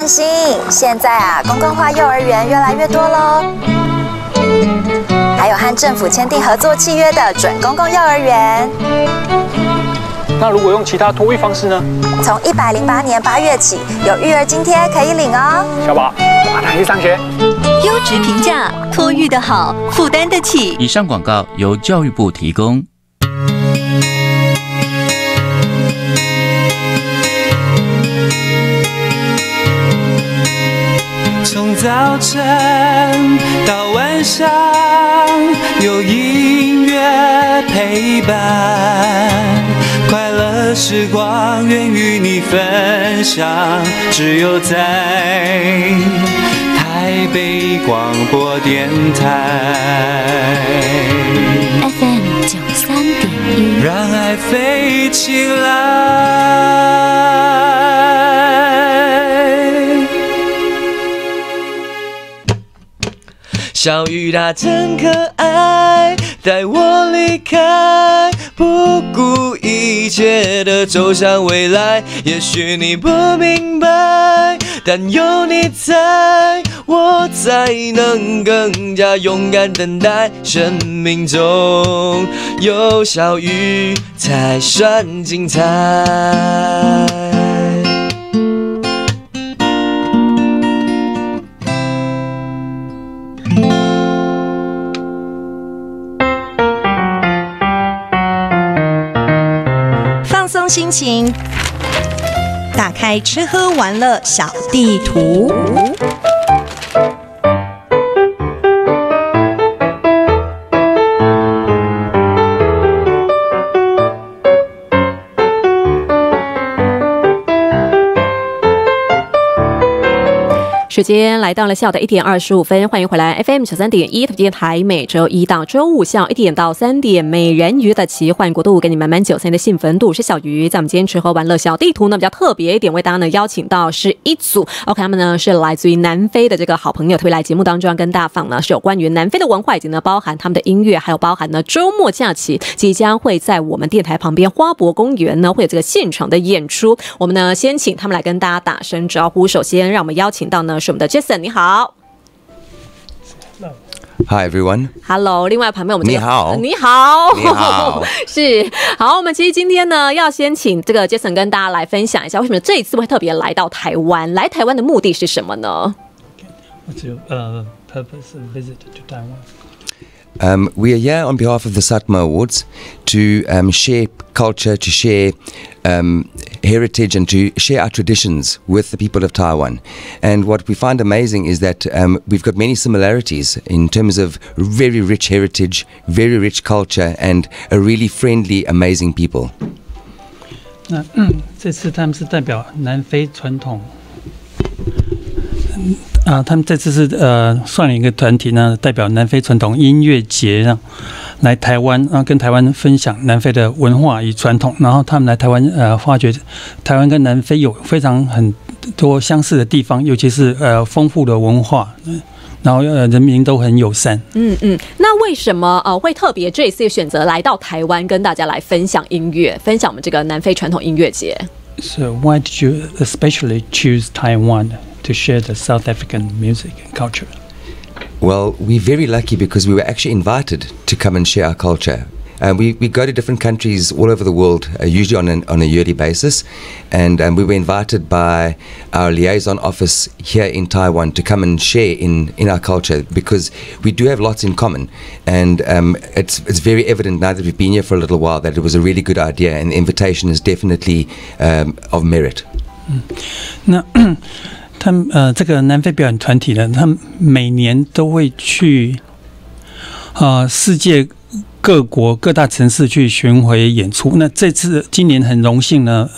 放心，现在啊，公共化幼儿园越来越多喽。还有和政府签订合作契约的准公共幼儿园。那如果用其他托育方式呢？从108年8月起，有育儿津贴可以领哦。小宝，我要带你去上学。优质评价，托育的好，负担得起。以上广告由教育部提供。从早晨到晚上，有音乐陪伴，快乐时光愿与你分享。只有在台北广播电台 FM 93.1，让爱飞起来。小雨它真可爱，带我离开，不顾一切的走向未来。也许你不明白，但有你在，我才能更加勇敢等待。生命中有小雨才算精彩。心情，打开吃喝玩乐小地图。时间来到了下午的1点25分，欢迎回来 FM 93.1土电台，每周一到周五下午1点到3点，美人鱼的奇幻国度，给你满满9天的兴奋度。我是小鱼，在我们今天吃喝玩乐小地图呢，比较特别一点，为大家呢邀请到是一组 OK， 他们呢是来自于南非的这个好朋友，特别来节目当中要跟大家访呢是有关于南非的文化，以及呢包含他们的音乐，还有包含呢周末假期即将会在我们电台旁边花博公园呢会有这个现场的演出。我们呢先请他们来跟大家打声招呼。首先让我们邀请到呢是我们的 Jason， 你好。Hi everyone. Hello， 另外旁边我们你好，你好，你好，是好。我们其实今天呢，要先请这个 Jason 跟大家来分享一下，为什么这一次会特别来到台湾？来台湾的目的是什么呢？ What's your purpose of visit to Taiwan? We are here on behalf of the Satma Awards to share culture, to share heritage, and to share our traditions with the people of Taiwan. And what we find amazing is that we've got many similarities in terms of very rich heritage, very rich culture, and a really friendly, amazing people. 那这次他们是代表南非传统。他们这次是算了一个团体呢，代表南非传统音乐节来台湾，然后跟台湾分享南非的文化与传统。然后他们来台湾发觉台湾跟南非有非常很多相似的地方，尤其是丰富的文化，然后人民都很友善。那为什么会特别这一次选择来到台湾跟大家来分享音乐，分享我们这个南非传统音乐节？ So why did you especially choose Taiwan to share the South African music and culture? Well, we're very lucky because we were actually invited to come and share our culture. We go to different countries all over the world, usually on a yearly basis, and we were invited by our liaison office here in Taiwan to come and share in our culture, because we do have lots in common, and it's very evident now that we've been here for a little while that it was a really good idea, and the invitation is definitely of merit. 那他们这个南非表演团体呢，他们每年都会去世界各国各大城市去巡回演出。那今年很荣幸呢，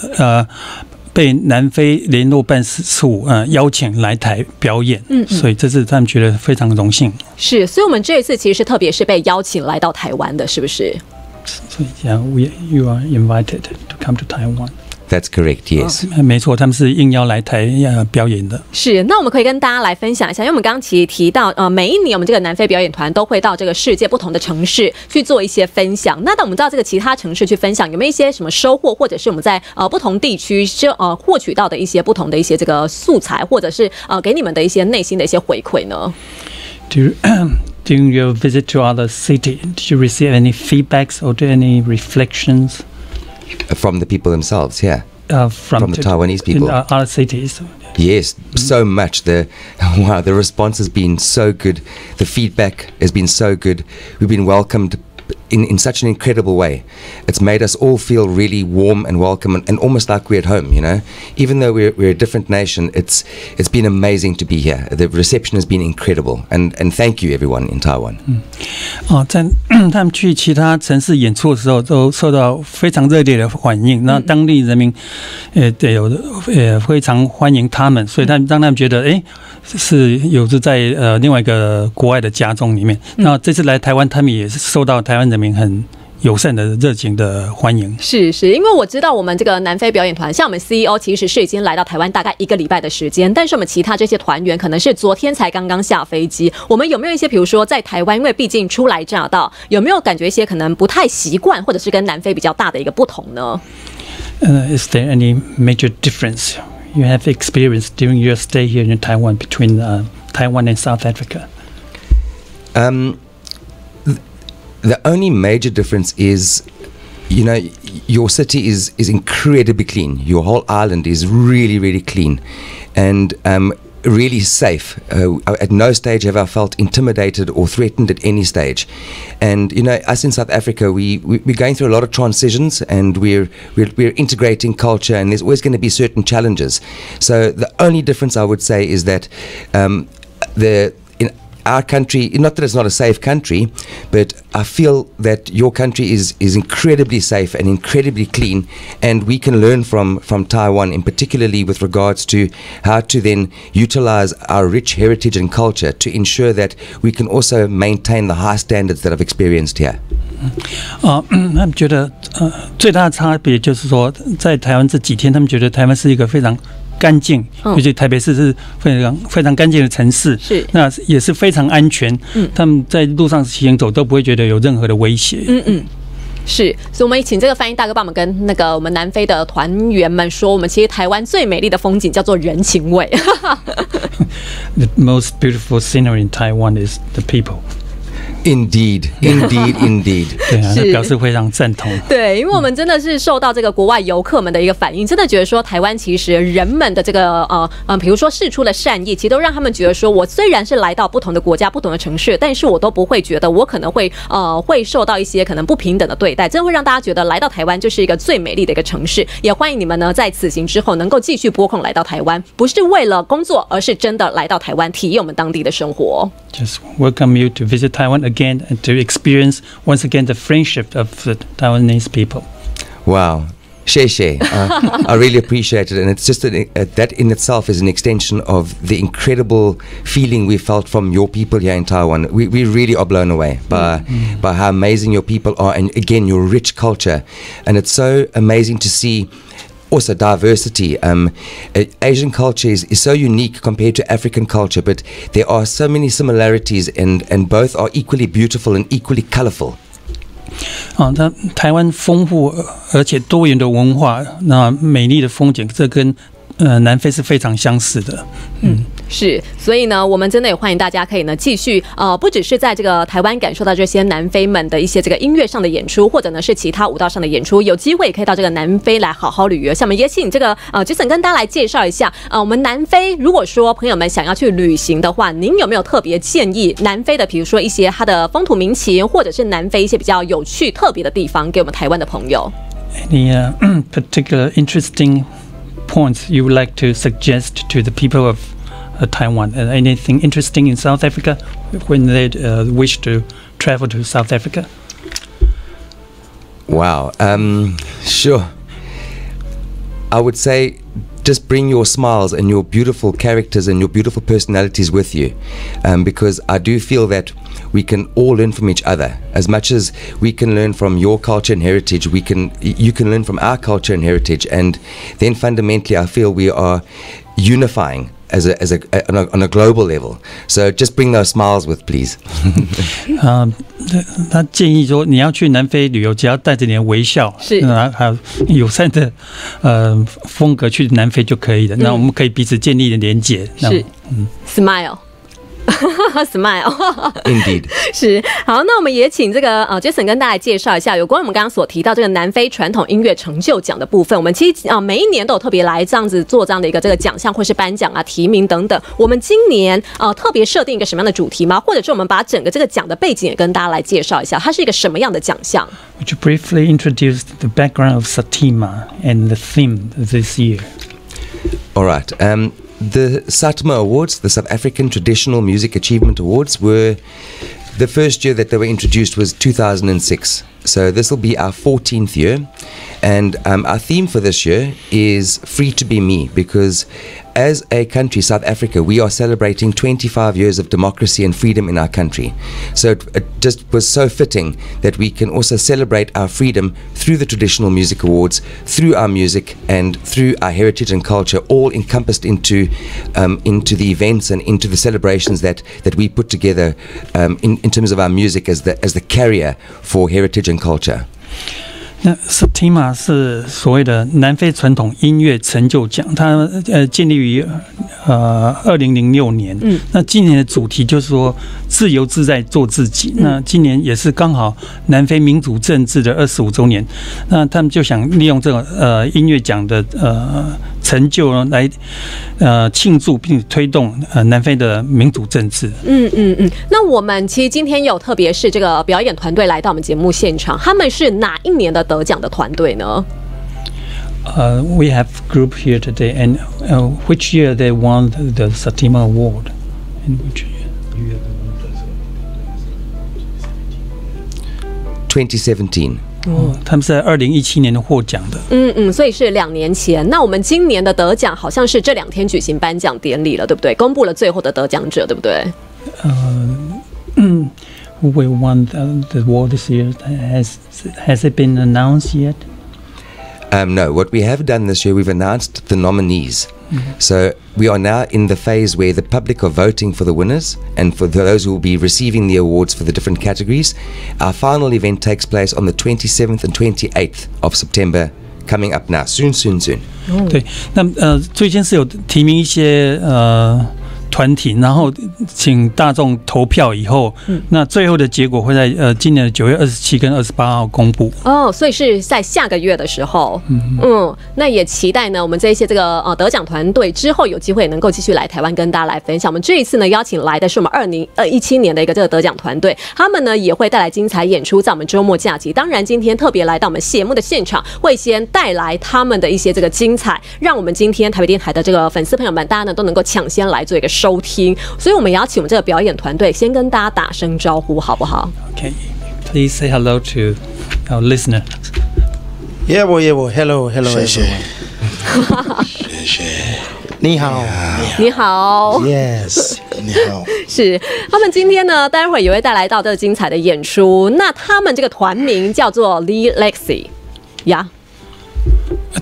被南非联络办事处邀请来台表演，所以这次他们觉得非常荣幸。是，所以我们这一次其实特别是被邀请来到台湾的，是不是？所以you are invited to come to Taiwan. That's correct. Yes. 没错，他们是应邀来台表演的。是，那我们可以跟大家来分享一下，因为我们刚刚其实提到，每一年我们这个南非表演团都会到这个世界不同的城市去做一些分享。那当我们到这个其他城市去分享，有没有一些什么收获，或者是我们在不同地区获取到的一些不同的一些这个素材，或者是给你们的一些内心的一些回馈呢？During your visit to other city, did you receive any feedbacks or any reflections from the people themselves? Yeah. From the Taiwanese people in other cities. Yes, so much. The response has been so good. The feedback has been so good. We've been welcomed in such an incredible way. It's made us all feel really warm and welcome and almost like we're at home, you know. Even though we're a different nation, it's been amazing to be here. The reception has been incredible, and thank you everyone in Taiwan. 在他们去其他城市演出的时候，都受到非常热烈的反应。那当地人民非常欢迎他们，所以让他们觉得是有着在另外一个国外的家中里面。那这次来台湾，他们也是受到台湾人民很友善的热情的欢迎。是，因为我知道我们这个南非表演团，像我们 CEO 其实是已经来到台湾大概1个礼拜的时间，但是我们其他这些团员可能是昨天才刚刚下飞机。我们有没有一些，比如说在台湾，因为毕竟初来乍到，有没有感觉一些可能不太习惯，或者是跟南非比较大的一个不同呢？Is there any major difference you have experienced during your stay here in Taiwan between Taiwan and South Africa? The only major difference is, you know, your city is incredibly clean. Your whole island is really, really clean, and really safe. At no stage have I felt intimidated or threatened at any stage. And you know, us in South Africa, we're going through a lot of transitions, and we're integrating culture, and there's always going to be certain challenges. So the only difference I would say is that in our country, not that it's not a safe country, but I feel that your country is incredibly safe and incredibly clean, and we can learn from Taiwan, in particularly with regards to how to then utilize our rich heritage and culture to ensure that we can also maintain the high standards that I've experienced here. 他们觉得最大的差别就是说，在台湾这几天，他们觉得台湾是一个非常干净，尤其台北市是非常干净的城市，是那也是非常安全。他们在路上行走都不会觉得有任何的威胁。是，所以我们请这个翻译大哥帮我们跟那个我们南非的团员们说，我们其实台湾最美丽的风景叫做人情味。The most beautiful scenery in Taiwan is the people. Indeed. 对啊，表示非常赞同。对，因为我们真的是受到这个国外游客们的一个反应，真的觉得说台湾其实人们的这个比如说释出的善意，其实都让他们觉得说，我虽然是来到不同的国家、不同的城市，但是我都不会觉得我可能会受到一些可能不平等的对待，真的会让大家觉得来到台湾就是一个最美丽的一个城市。也欢迎你们呢在此行之后能够继续拨空来到台湾，不是为了工作，而是真的来到台湾体验我们当地的生活。Just welcome you to visit Taiwan again and to experience once again the friendship of the Taiwanese people. Wow. 谢谢. I really appreciate it, and it's just that in itself is an extension of the incredible feeling we felt from your people here in Taiwan. We really are blown away by how amazing your people are, and again your rich culture, and it's so amazing to see also diversity. Asian culture is so unique compared to African culture, but there are so many similarities, and both are equally beautiful and equally colorful. 它台湾丰富而且多元的文化，那美丽的风景，这跟南非是非常相似的。是，所以呢，我们真的也欢迎大家可以呢继续不只是在这个台湾感受到这些南非们的一些这个音乐上的演出，或者呢是其他舞蹈上的演出，有机会也可以到这个南非来好好旅游。像我们也请这个Jason 跟大家来介绍一下我们南非，如果说朋友们想要去旅行的话，您有没有特别建议南非的，比如说一些它的风土民情，或者是南非一些比较有趣特别的地方，给我们台湾的朋友？Any particular interesting points you would like to suggest to the people of Taiwan? Anything interesting in South Africa when they wish to travel to South Africa? Wow. Sure. I would say just bring your smiles and your beautiful characters and your beautiful personalities with you, because I do feel that we can all learn from each other. As much as we can learn from your culture and heritage, you can learn from our culture and heritage, and then fundamentally I feel we are unifying on a global level. So just bring those smiles with, please. 他建议说，你要去南非旅游，只要带着你的微笑，是还有友善的风格去南非就可以了。那我们可以彼此建立的连结。是，smile。Smile， Indeed 是好，那我们也请这个Jason 跟大家介绍一下有关我们刚刚所提到这个南非传统音乐成就奖的部分。我们其实每一年都有特别来这样子做这样的一个这个奖项，或是颁奖啊、提名等等。我们今年特别设定一个什么样的主题吗？或者是我们把整个这个奖的背景也跟大家来介绍一下，它是一个什么样的奖项 ？Would you briefly introduce the background of Satima and the theme this year? All right. The SATMA Awards, the South African Traditional Music Achievement Awards, were the first year that they were introduced was 2006. So this will be our 14th year, and our theme for this year is Free to Be Me, because as a country, South Africa, we are celebrating 25 years of democracy and freedom in our country. So it just was so fitting that we can also celebrate our freedom through the Traditional Music Awards, through our music and through our heritage and culture, all encompassed into the events and into the celebrations that we put together in terms of our music as the carrier for heritage and culture. 那 Satima 是所谓的南非传统音乐成就奖，它建立于2006年。那今年的主题就是说自由自在做自己。那今年也是刚好南非民主政治的25周年，那他们就想利用这种音乐奖的成就呢，来庆祝并推动南非的民主政治。那我们其实今天有特别是这个表演团队来到我们节目现场，他们是哪一年的得奖的团队呢？We have group here today, and which year they won the Satima Award? In which year? 2017. 他们是在2017年获奖的。所以是2年前。那我们今年的得奖好像是这2天举行颁奖典礼了，对不对？公布了最后的得奖者，对不对？Who will won the award this year? Has it been announced yet? No. What we have done this year, we've announced the nominees. So we are now in the phase where the public are voting for the winners and for those who will be receiving the awards for the different categories. Our final event takes place on the 27th and 28th of September, coming up now, soon. 对，那最近是有提名一些团体，然后请大众投票以后，那最后的结果会在今年的9月27跟28号公布。所以是在下个月的时候。那也期待呢，我们这些这个得奖团队之后有机会能够继续来台湾跟大家来分享。我们这一次呢邀请来的是我们2017年的一个这个得奖团队，他们呢也会带来精彩演出在我们周末假期。当然今天特别来到我们谢幕的现场，会先带来他们的一些这个精彩，让我们今天台北电台的这个粉丝朋友们，大家呢都能够抢先来做一个收听，所以我们也要请我们这个表演团队先跟大家打声招呼，好不好 ？Okay, please say hello to our listener. Yeah, hello, 谢谢。你好 Yes, 你好。是他们今天呢，待会也会带来到这个精彩的演出。那他们这个团名叫做 The Legacy， 呀。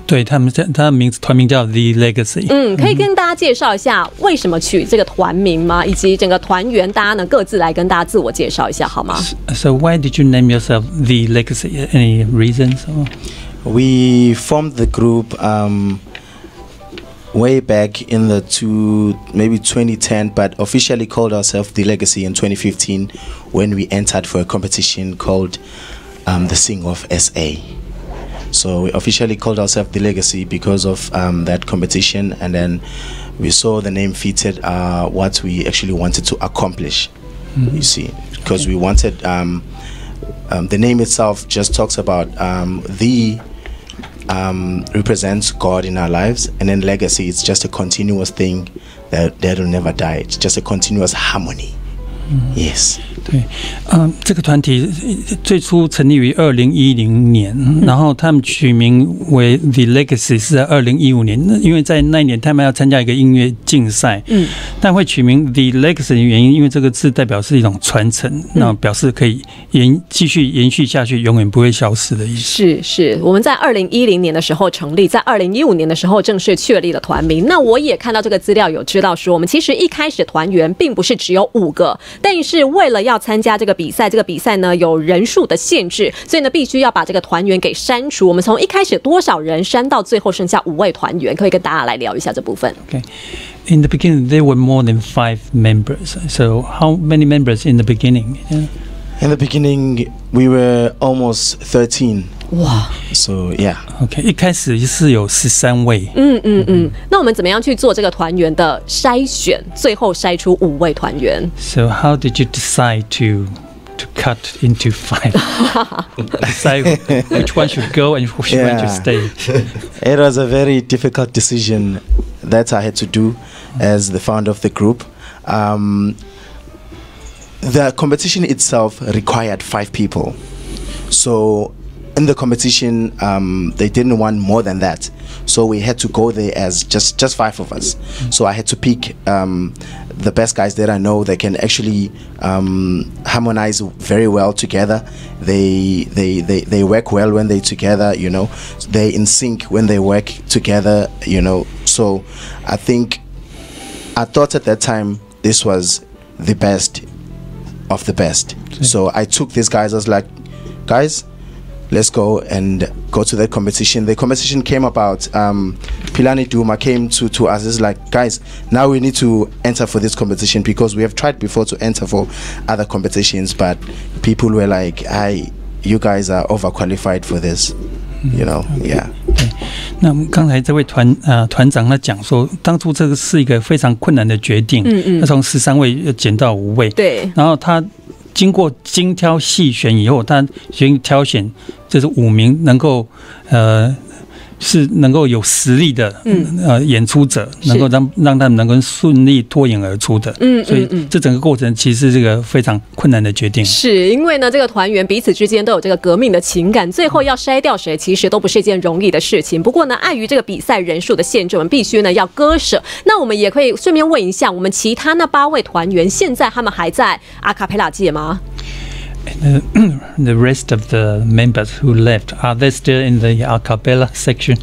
对，他的团名叫 The Legacy。可以跟大家介绍一下为什么取这个团名吗？以及整个团员大家呢各自来跟大家自我介绍一下好吗 ？So why did you name yourself The Legacy? Any reasons? We formed the group way back in the maybe 2010, but officially called ourselves The Legacy in 2015 when we entered for a competition called the Sing of SA. So we officially called ourselves The Legacy because of that competition, and then we saw the name fitted what we actually wanted to accomplish. You see, because we wanted the name itself just talks about represents God in our lives, and then legacy, it's just a continuous thing that will never die. It's just a continuous harmony. Yes. 对，这个团体最初成立于2010年，然后他们取名为 The Legacy 是在2015年，因为在那一年他们要参加一个音乐竞赛，但会取名 The Legacy 的原因，因为这个字代表是一种传承，那表示可以继续延续下去，永远不会消失的意思。是，我们在2010年的时候成立，在2015年的时候正式确立了团名。那我也看到这个资料，有知道说，我们其实一开始团员并不是只有5个，但是为了要参加这个比赛，这个比赛呢有人数的限制，所以呢必须要把这个团员给删除。我们从一开始多少人删到最后剩下5位团员，可以跟大家来聊一下这部分。Okay. In the beginning, there were more than 5 members. So, how many members in the beginning? In the beginning, we were almost 13. Wow. So, yeah. Okay. 一开始是有13位。那我们怎么样去做这个团员的筛选，最后筛出5位团员 ？So, how did you decide to cut into 5? Decide which one should go and which one should stay. It was a very difficult decision that I had to do as the founder of the group. The competition itself required 5 people. So in the competition, they didn't want more than that. So we had to go there as just 5 of us. So I had to pick the best guys that I know that can actually harmonize very well together. They work well when they're together, you know. They're in sync when they work together, you know. So I thought at that time this was the best of the best. So I took these guys. I was like, guys, let's go to that competition. The competition came about. Philani Duma came to us. It's like, guys, now we need to enter for this competition because we have tried before to enter for other competitions, but people were like, you guys are overqualified for this. You know, yeah. 那刚才这位团长他讲说，当初这个是一个非常困难的决定，他从13位减到5位，对，然后他经过精挑细选以后，他决定挑选这是5名能够是能够有实力的演出者，能够让他们能够顺利脱颖而出的。所以这整个过程其实是这个非常困难的决定。是因为呢，这个团员彼此之间都有这个革命的情感，最后要筛掉谁，其实都不是一件容易的事情。不过呢，碍于这个比赛人数的限制，我们必须呢要割舍。那我们也可以顺便问一下，我们其他那8位团员，现在他们还在阿卡贝拉界吗？The rest of the members who left, are they still in the a cappella section?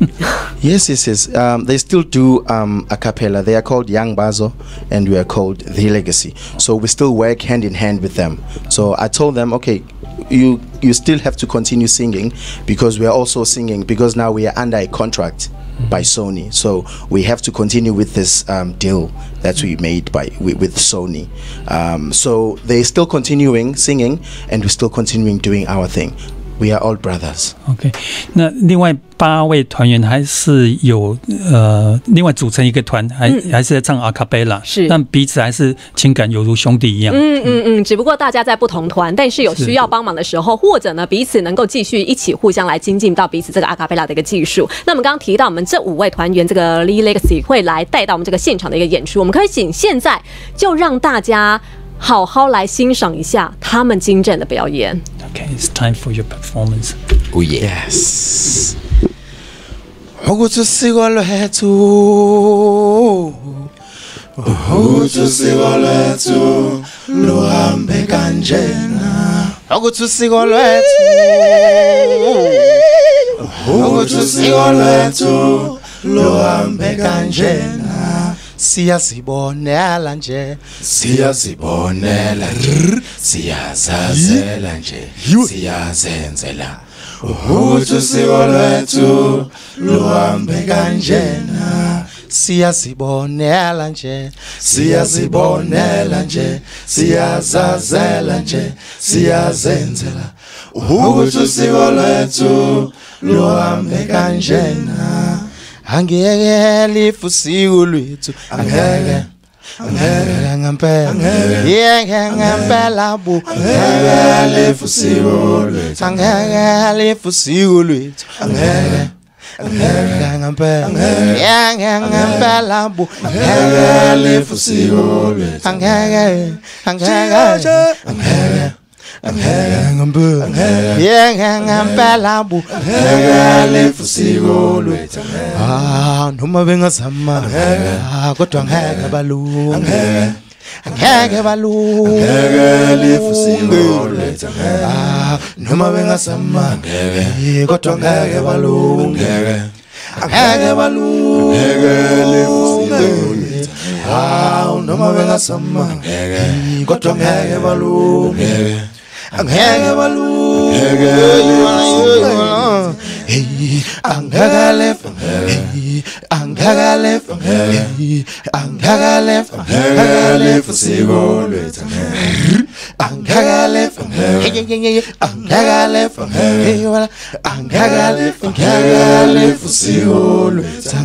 Yes. They still do a cappella. They are called Young Bazo, and we are called The Legacy. So we still work hand in hand with them. So I told them, okay, you still have to continue singing because we are also singing because now we are under a contract by Sony, so we have to continue with this deal that we made with Sony. So they're still continuing singing, and we're still continuing doing our thing. We are all brothers. OK， 那另外8位团员还是有另外组成一个团，还是在唱阿卡贝拉，是，但彼此还是情感犹如兄弟一样。只不过大家在不同团，但是有需要帮忙的时候，或者呢彼此能够继续一起互相来精进到彼此这个阿卡贝拉的一个技术。那我们刚刚提到，我们这5位团员，这个 Lee Legacy 会来带到我们这个现场的一个演出，我们可以请现在就让大家好好来欣赏一下他们精湛的表演。Okay, it's time for your performance. Oh yeah. Yes. Ukuthi usiko lwethu luhambe kanjena. Ukuthi usiko lwethu luhambe kanjena. Siyazibonela nje, siyazazela nje, siyazenzela. Ukuthi usiko lwethu luhambe kanjena. Siyazibonela nje, siyazazela nje, siyazenzela. Ukuthi usiko lwethu luhambe kanjena. Angeke lifusiwe lwethu, angeke ngempela, ngeke ngempela bu, angeke lifusiwe lwethu, angeke lifusiwe lwethu, noma bengazama kodwa ngeke balunge ngeke balunge noma bengazama kodwa ngeke balunge ngeke balunge noma bengazama kodwa ngeke balunge angeke balunge angeke left angeke left angeke left angeke left siko lwethu angeke left angeke left angeke left siko lwethu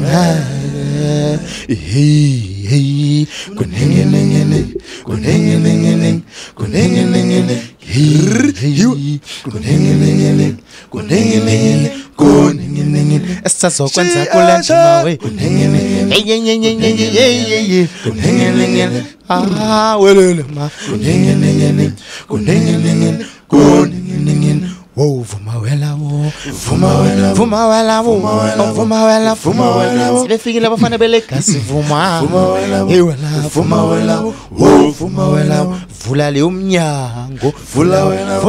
esizokwenza kule njima we welele ma wo vuma wela wo vuma wela sibefikile abafana belegasi vuma ewela vuma wela wo vuma wela vula le umnyango vula wela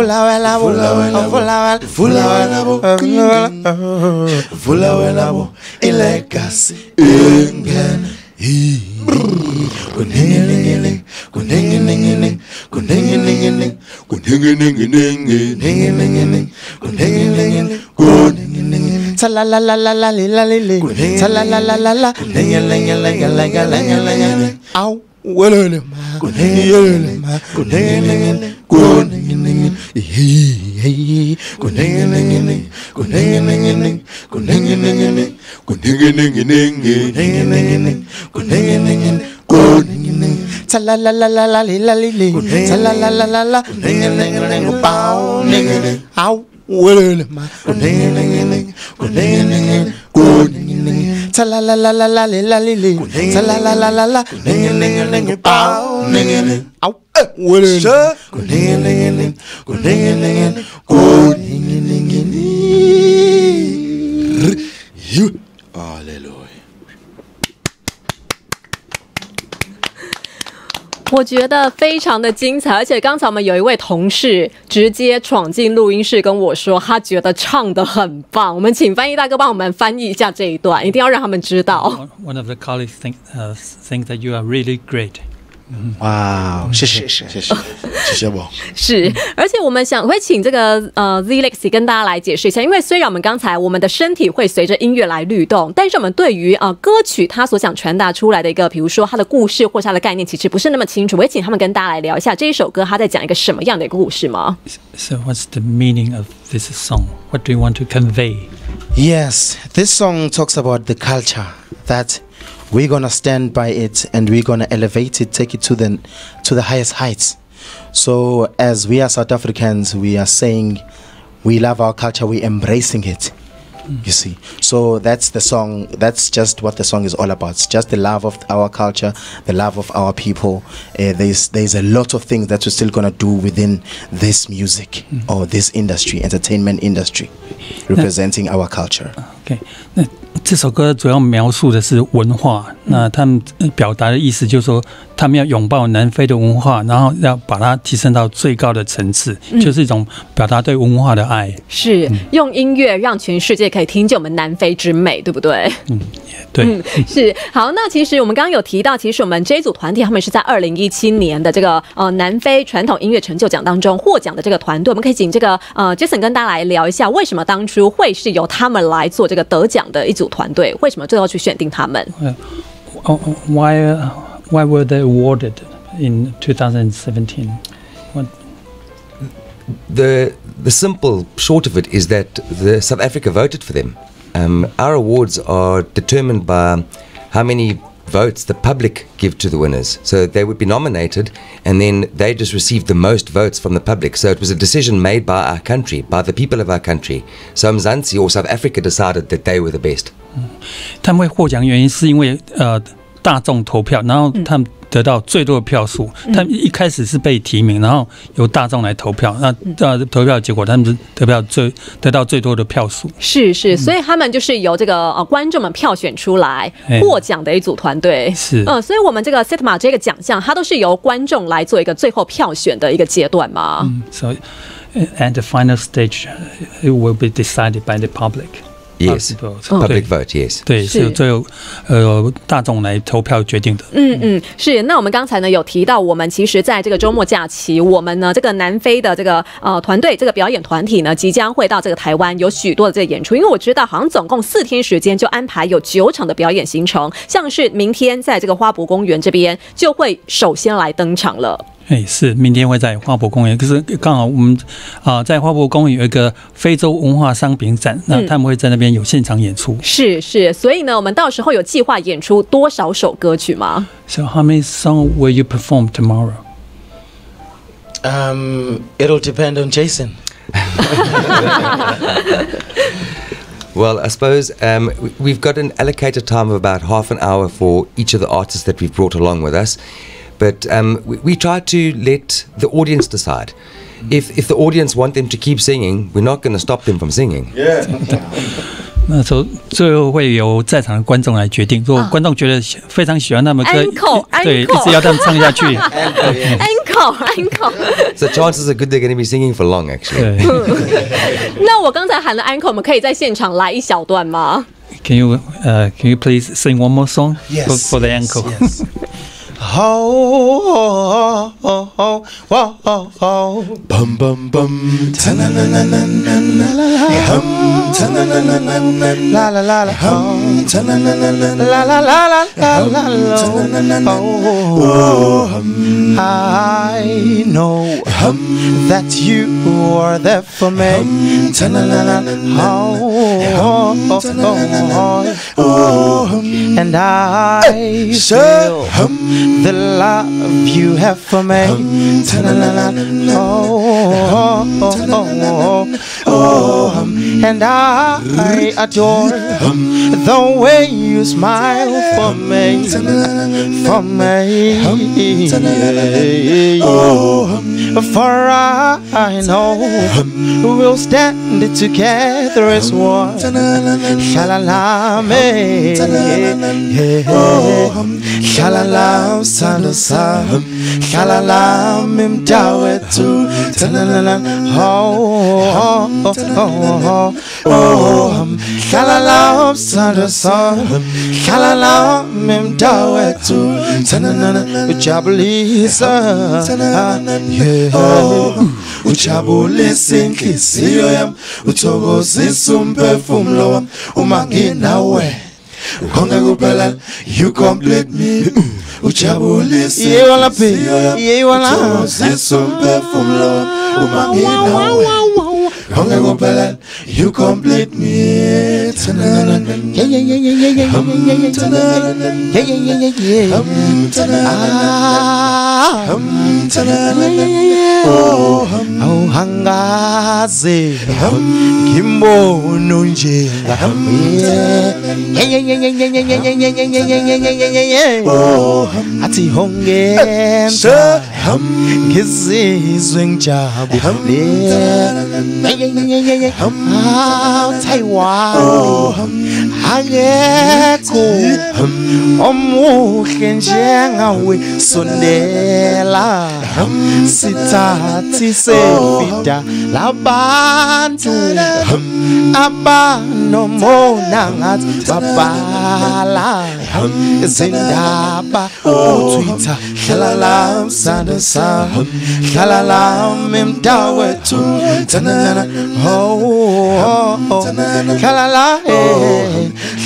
vula wela bo ilegasi ingen我觉得非常的精彩，而且刚才我们有一位同事直接闯进录音室跟我说，他觉得唱得很棒。我们请翻译大哥帮我们翻译一下这一段，一定要让他们知道。One of the colleagues think that you are really great. 哇，谢谢我。是，而且我们会请这个Z-Lexi 跟大家来解释一下，因为虽然我们刚才我们的身体会随着音乐来律动，但是我们对于歌曲它所想传达出来的一个，比如说它的故事或是它的概念，其实不是那么清楚。我也请他们跟大家来聊一下这一首歌，它在讲一个什么样的一个故事吗 ？So what's the meaning of this song? What do you want to convey? Yes, this song talks about the culture that we're gonna stand by it and we're gonna elevate it, take it to the highest heights. So as we are South Africans, we are saying we love our culture, we're embracing it. You see, so that's the song. That's just what the song is all about. It's just the love of our culture, the love of our people. There's a lot of things that we're still gonna do within this music or this industry, entertainment industry, representing our culture. Okay. 这首歌主要描述的是文化，那他们表达的意思就是说，他们要拥抱南非的文化，然后要把它提升到最高的层次，就是一种表达对文化的爱。是用音乐让全世界可以听见我们南非之美，对不对？对，是。好，那其实我们刚刚有提到，其实我们这一组团体他们是在2017年的这个南非传统音乐成就奖当中获奖的这个团队，我们可以请这个Jason 跟大家来聊一下，为什么当初会是由他们来做这个得奖的一组团队？为什么最后去选定他们？Why were they awarded in 2017? What? The simple short of it is that South Africa voted for them. Our awards are determined by how many votes the public give to the winners. So they would be nominated and then they just received the most votes from the public. So it was a decision made by our country, by the people of our country. So Mzansi or South Africa decided that they were the best. 他们会获奖原因是因为大众投票，然后他们得到最多的票数。他们一开始是被提名，然后由大众来投票。那投票结果，他们是得到最多的票数。是，所以他们就是由这个观众们票选出来获奖的一组团队。是，所以我们这个 SITMA 这个奖项，它都是由观众来做一个最后票选的一个阶段嘛。So at the final stage, it will be decided by the public. Yes, public vote. Yes， 对，是最后大众来投票决定的。是。那我们刚才呢有提到，我们其实在这个周末假期，我们呢这个南非的这个团队，这个表演团体呢，即将会到这个台湾有许多的这个演出。因为我知道好像总共4天时间就安排有9场的表演行程，像是明天在这个花博公园这边就会首先来登场了。是，明天会在花博公园。可是刚好我们在花博公园有一个非洲文化商品展，那他们会在那边有现场演出。是，所以呢，我们到时候有计划演出多少首歌曲吗？ So how many songs will you perform tomorrow? It'll depend on Jason. Well, I suppose we've got an allocated time of about half an hour for each of the artists that we've brought along with us. But we try to let the audience decide. If the audience want them to keep singing, we're not going to stop them from singing. Yeah. 那时候最后会由在场的观众来决定。如果观众觉得非常喜欢他们歌，对，一直要他们唱下去。Encore. So chances are good they're going to be singing for long, actually. 那我刚才喊的 encore， 我们可以在现场来一小段吗 ？Can you please sing one more song for the encore? Yes. Bum bum bum, ta na na na na na na, hum, ta na na na na na, la la la la, hum, ta na na na na, la la la la la la, ta na na na na. Oh, I know that you are there for me. Ta na na na na, oh, and I feel the love you have for me. And I adore the way you smile for me, for me. For I know we'll stand together as one. Shalala me, shalala sando sam, shalala mim dawetu, tanana shalala sando sam, shalala mim dawetu, tanana ujabulisa, ujabulisa inhliziyo yami, uthokozisa umphefumulo wami uma nginawe. You complete me. Ujabulisa inhliziyo yami, uthokozisa umphefumulo wami uma nginawe. You complete me. Oh, hangaze ngimbono njenga athi hongenza ngizizwe ngijabule Taiwan akekho omuhle njengawe sondela sithathi sefida labantu abanomona ngathi babhala izindaba uTwitter hlala msanda sam hlala mimdawethu tanana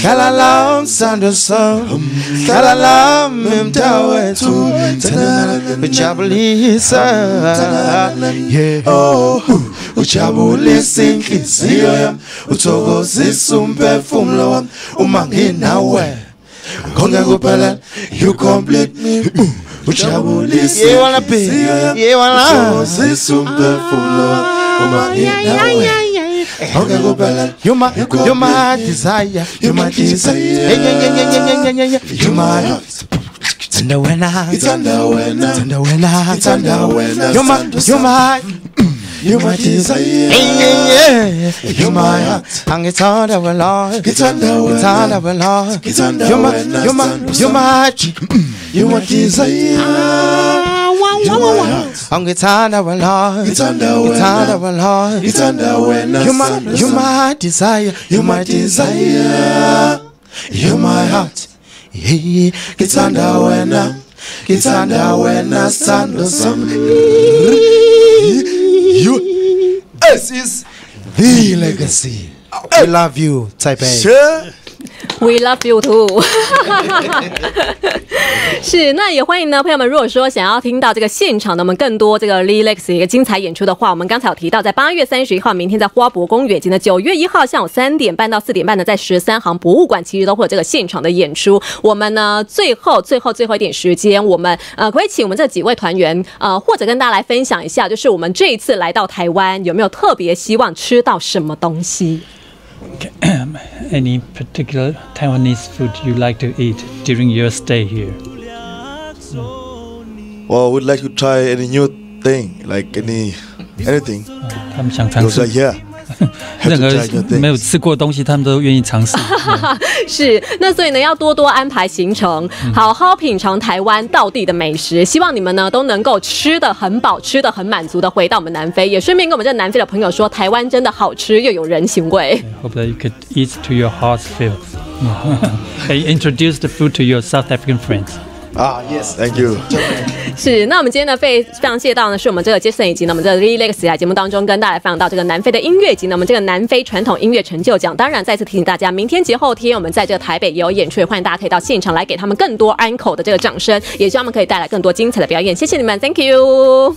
hlala msanda sam hlala mimdawethu tanana ujabulisa ujabulisa inhliziyo yami uthokozisa umphefumulo wami uma nginawe Kongakupela, you complete me. Uchabulisi, You wanna be, you wanna. You're my desire. You're my desire. You're my heart. It's under when it's under when it's under when you're my you're my desire. You're my heart. And it's under when Lord. It's under when Lord. It's under you're my you're my desire. And it's under when Lord. It's under when Lord. It's under when you're my desire. You're my desire. You're my heart. Yeah, it's under when I stand on some. This is the legacy. I love you, Taipei. Sure. We love you too 是，那也欢迎呢，朋友们，如果说想要听到这个现场的我们更多这个 Relax 一个精彩演出的话，我们刚才有提到，在8月31号，明天在花博公园，以及呢9月1号下午3点半到4点半呢，在13行博物馆，其实都会有这个现场的演出。我们呢，最后一点时间，我们可不可以请我们这几位团员或者跟大家来分享一下，就是我们这一次来到台湾，有没有特别希望吃到什么东西？ Any particular Taiwanese food you like to eat during your stay here? Well, we'd like to try any new thing, like anything. 他们想尝试 Like, yeah. 任何没有吃过的东西，他们都愿意尝试。是，那所以呢，要多多安排行程，好好品尝台湾道地的美食。希望你们呢都能够吃得很饱，吃得很满足的回到我们南非。也顺便跟我们这南非的朋友说，台湾真的好吃又有人情味。Hope that you could eat to your heart's fill. And introduce the food to your South African friends. Yes, thank you. 是，那我们今天呢非常谢到呢，是我们这个Jason以及呢我们这个 Relax 在节目当中跟大家分享到这个南非的音乐以及呢我们这个南非传统音乐成就奖。当然再次提醒大家，明天节后天我们在这个台北也有演出，也欢迎大家可以到现场来给他们更多安口的这个掌声，也希望他们可以带来更多精彩的表演。谢谢你们 ，Thank you。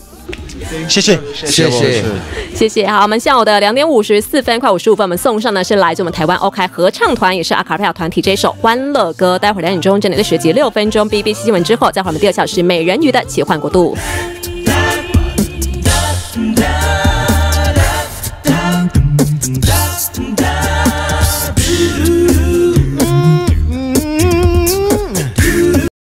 谢谢。好，我们下午的2点54分，快55分，我们送上的是来自我们台湾 OK 合唱团，也是阿卡贝拉团体这首《欢乐歌》。待会儿2点钟，这里的学习6分钟 BBC 新闻之后，再会我们第2小时美人鱼的奇幻国度。